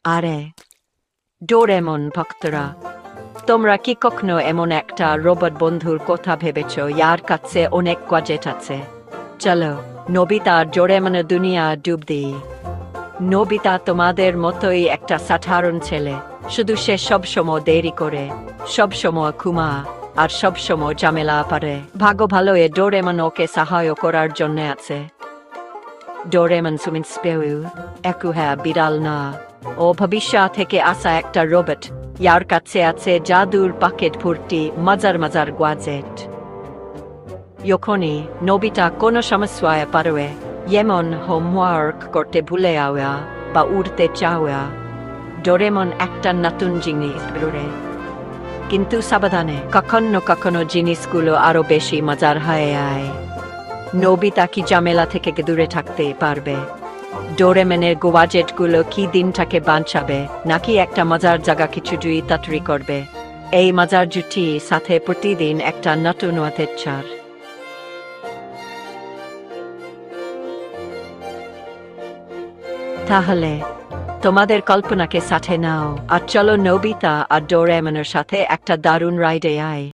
আরে ডোরেমন ভক্তরা, তোমরা কি কখনো এমন একটা রোবট বন্ধুর কথা ভেবেছ যার কাছে অনেক গ্যাজেট আছে? চলো নোবিতা আর ডোরেমনের দুনিয়া ডুব দিই। নোবিতা তোমাদের মতোই একটা সাধারণ ছেলে, শুধু সে সবসময় দেরি করে, সবসময় ঘুমা, আর সবসময় ঝামেলা পারে। ভাগ্য ভালো এ ডোরেমন ওকে সাহায্য করার জন্য আছে। ডোরেমন সুমিন স্পেউ একু হ্যাঁ বিড়াল না, ও ভবিষ্যৎ থেকে আসা একটা রোবট, যার কাছে আছে জাদুর প্যাকেট ভর্তি মজার মজার গ্যাজেট। যখনই নোবিতা কোনো সমস্যায় পড়ে, যেমন হোমওয়ার্ক করতে ভুলে যাওয়া বা উড়তে চাওয়া, ডোরেমন একটা নতুন জিনিস বেরোয়। কিন্তু সাবধানে, কখনো কখনো জিনিসগুলো আরো বেশি মজার হয়ে যায়। নোবিতা কি ঝামেলা থেকে দূরে থাকতে পারবে? ডোরেমনের গ্যাজেটগুলো কি দিনটাকে বাঁচাবে, নাকি একটা মজার জায়গা কিছু তাড়াতাড়ি করবে? এই মজার জুটি সাথে প্রতিদিন একটা নতুন অত্যাচার। তাহলে তোমাদের কল্পনাকে সাথে নাও, আর চলো নোবিতা আর ডোরেমনের সাথে একটা দারুণ রাইডে আয়।